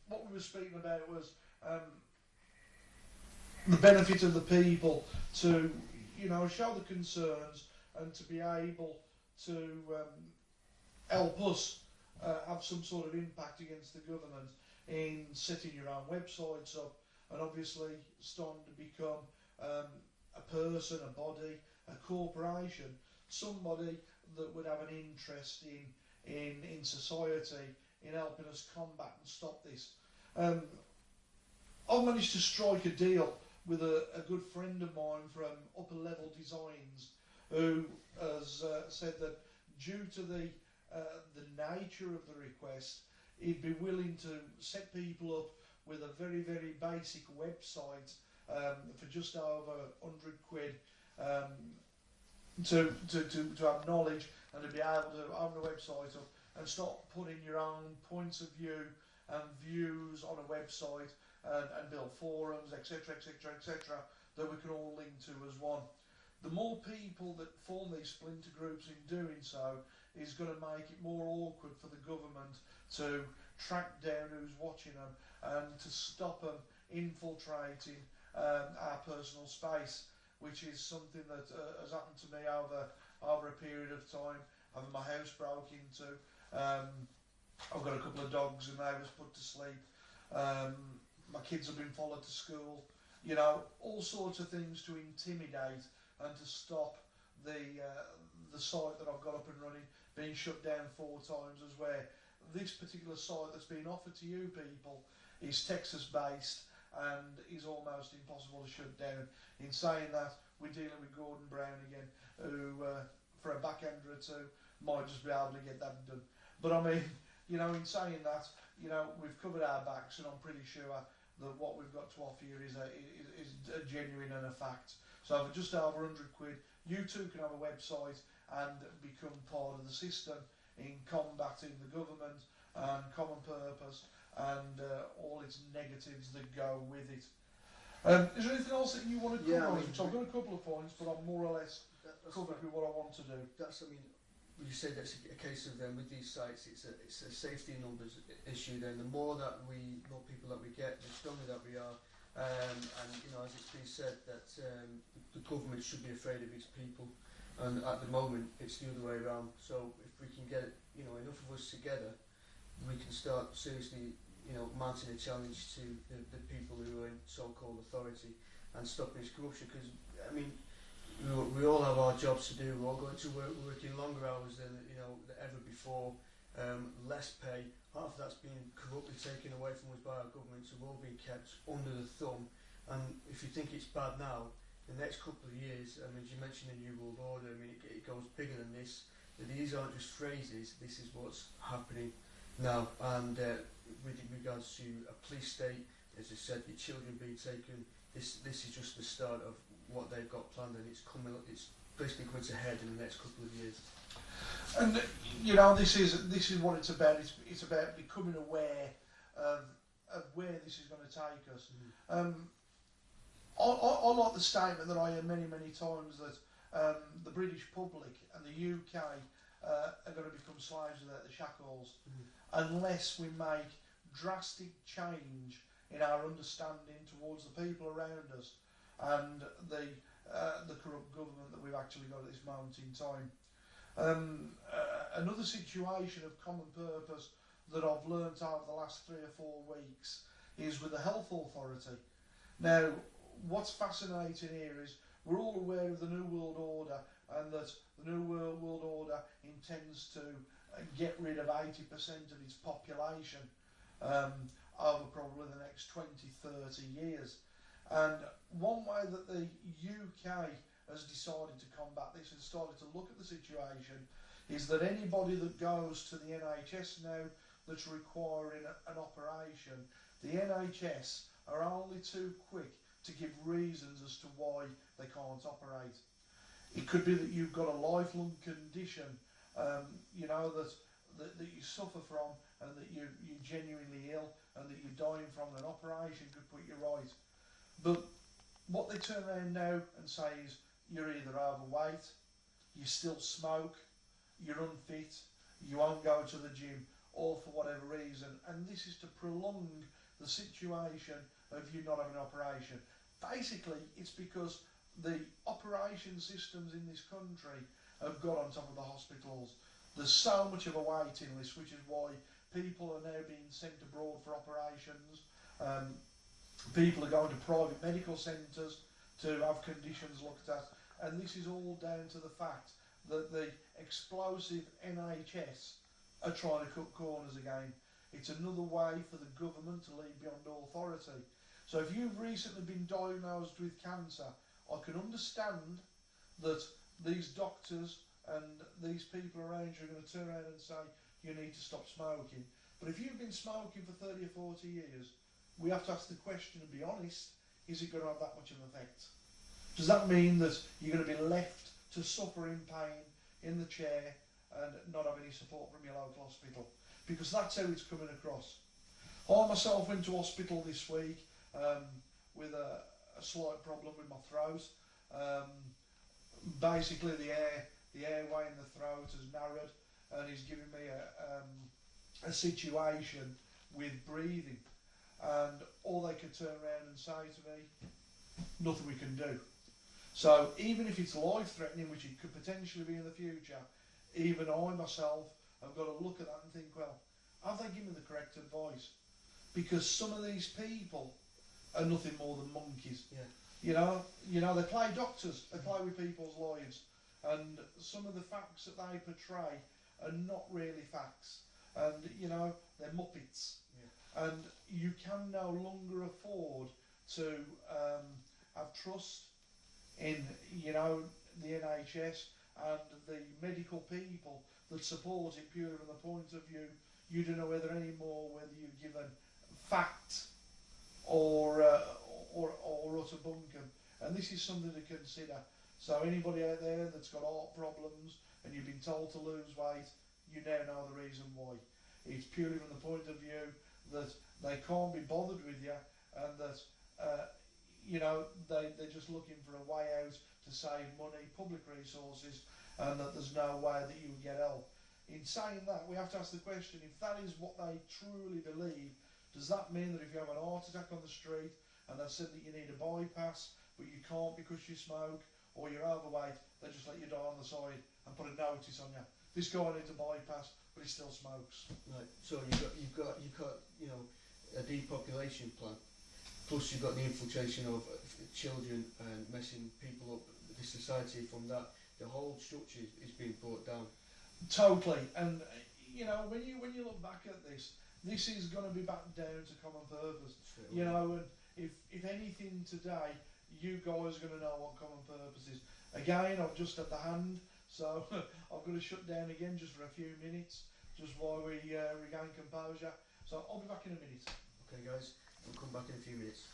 what we were speaking about was the benefit of the people to, show the concerns and to be able to help us have some sort of impact against the government in setting your own websites up, and obviously starting to become a person, a body, a corporation, somebody that would have an interest in society, in helping us combat and stop this. I've managed to strike a deal with a good friend of mine from Upper Level Designs, who has said that due to the nature of the request, he'd be willing to set people up with a very, very basic website for just over 100 quid to have knowledge and to be able to open a website up and start putting your own points of view and views on a website and build forums, etc., etc., etc., that we can all link to as one. The more people that form these splinter groups in doing so is going to make it more awkward for the government to track down who's watching them and to stop them infiltrating our personal space, which is something that has happened to me over a period of time. Having my house broke into, I've got a couple of dogs and they was put to sleep. My kids have been followed to school. All sorts of things to intimidate and to stop the site that I've got up and running being shut down 4 times, as where this particular site that's been offered to you people is Texas based and is almost impossible to shut down. In saying that, we're dealing with Gordon Brown again, who for a backhander or two might just be able to get that done. But I mean, in saying that, we've covered our backs, and I'm pretty sure that what we've got to offer you is a genuine and a fact. So for just over 100 quid, you too can have a website and become part of the system in combating the government and common purpose and all its negatives that go with it. Is there anything else that you want to cover? Yeah, so I've got a couple of points, but I'm more or less covered with what I want to do. You said that's a case of with these sites, it's a safety numbers issue. Then the more people that we get, the stronger that we are. And as it's been said, that the government should be afraid of its people, and at the moment it's the other way around. So if we can get enough of us together, we can start seriously mounting a challenge to the people who are in so-called authority and stopping this corruption. Because we all have our jobs to do. We're all going to work. We're working longer hours than ever before. Less pay. Half of that's been corruptly taken away from us by our government, so we're all being kept under the thumb. And if you think it's bad now, the next couple of years, as you mentioned the New World Order, it goes bigger than this. These aren't just phrases, this is what's happening now. And with regards to a police state, as I said, your children being taken, this is just the start of what they've got planned, and it's basically coming to head in the next couple of years. And this is what it's about. It's about becoming aware of where this is going to take us. I like the statement that I hear many times that the British public and the UK are going to become slaves without the shackles unless we make drastic change in our understanding towards the people around us and the corrupt government that we've actually got at this moment in time. Another situation of common purpose that I've learnt over the last 3 or 4 weeks is with the health authority. Now, what's fascinating here is we're all aware of the New World Order, and that the New World Order intends to get rid of 80% of its population over probably the next 20-30 years. And one way that the UK has decided to combat this and started to look at the situation is that anybody that goes to the NHS now that's requiring an operation, the NHS are only too quick to give reasons as to why they can't operate. It could be that you've got a lifelong condition, that you suffer from, and that you're genuinely ill, and that you're dying from, an operation could put you right. But what they turn around now and say is, you're either overweight, you still smoke, you're unfit, you won't go to the gym, or for whatever reason. And this is to prolong the situation of you not having an operation. Basically, it's because the operation systems in this country have got on top of the hospitals. There's so much of a waiting list, which is why people are now being sent abroad for operations. People are going to private medical centres to have conditions looked at, and this is all down to the fact that the explosive NHS are trying to cut corners again. It's another way for the government to lead beyond authority. So if you've recently been diagnosed with cancer, I can understand that these doctors and these people around you are going to turn around and say you need to stop smoking. But if you've been smoking for 30 or 40 years, we have to ask the question and be honest, is it going to have that much of an effect? Does that mean that you're going to be left to suffer in pain in the chair and not have any support from your local hospital? Because that's how it's coming across. I myself went to hospital this week with a slight problem with my throat. Basically the airway in the throat has narrowed, and he's giving me a situation with breathing, and all they could turn around and say to me, nothing we can do. So even if it's life-threatening, which it could potentially be in the future, even I myself have got to look at that and think, well, have they given me the correct advice? Because some of these people are nothing more than monkeys. Yeah. You know, they play doctors, they play with people's lives, and some of the facts that they portray are not really facts, and they're muppets. Yeah. And you can no longer afford to have trust in the NHS and the medical people that support it purely from the point of view you don't know whether you're given fact or utter bunkum. And this is something to consider. So anybody out there that's got heart problems and you've been told to lose weight, you now know the reason why. It's purely from the point of view that they can't be bothered with you, and that they're just looking for a way out to save money, public resources, and that there's no way that you will get help. In saying that, we have to ask the question, if that is what they truly believe, does that mean that if you have an heart attack on the street and they've said that you need a bypass but you can't because you smoke or you're overweight, they just let you die on the side and put a notice on you, this guy needs a bypass but he still smokes? Right. So you've got a depopulation plan, plus you've got the infiltration of children and messing people up, the society from that. The whole structure is being brought down. Totally. And when you look back at this is going to be back down to common purpose. And if anything today, you guys are going to know what common purpose is. Again, I've just at the hand, so I've got to shut down again just for a few minutes, just while we regain composure. So I'll be back in a minute. Okay guys, we'll come back in a few minutes.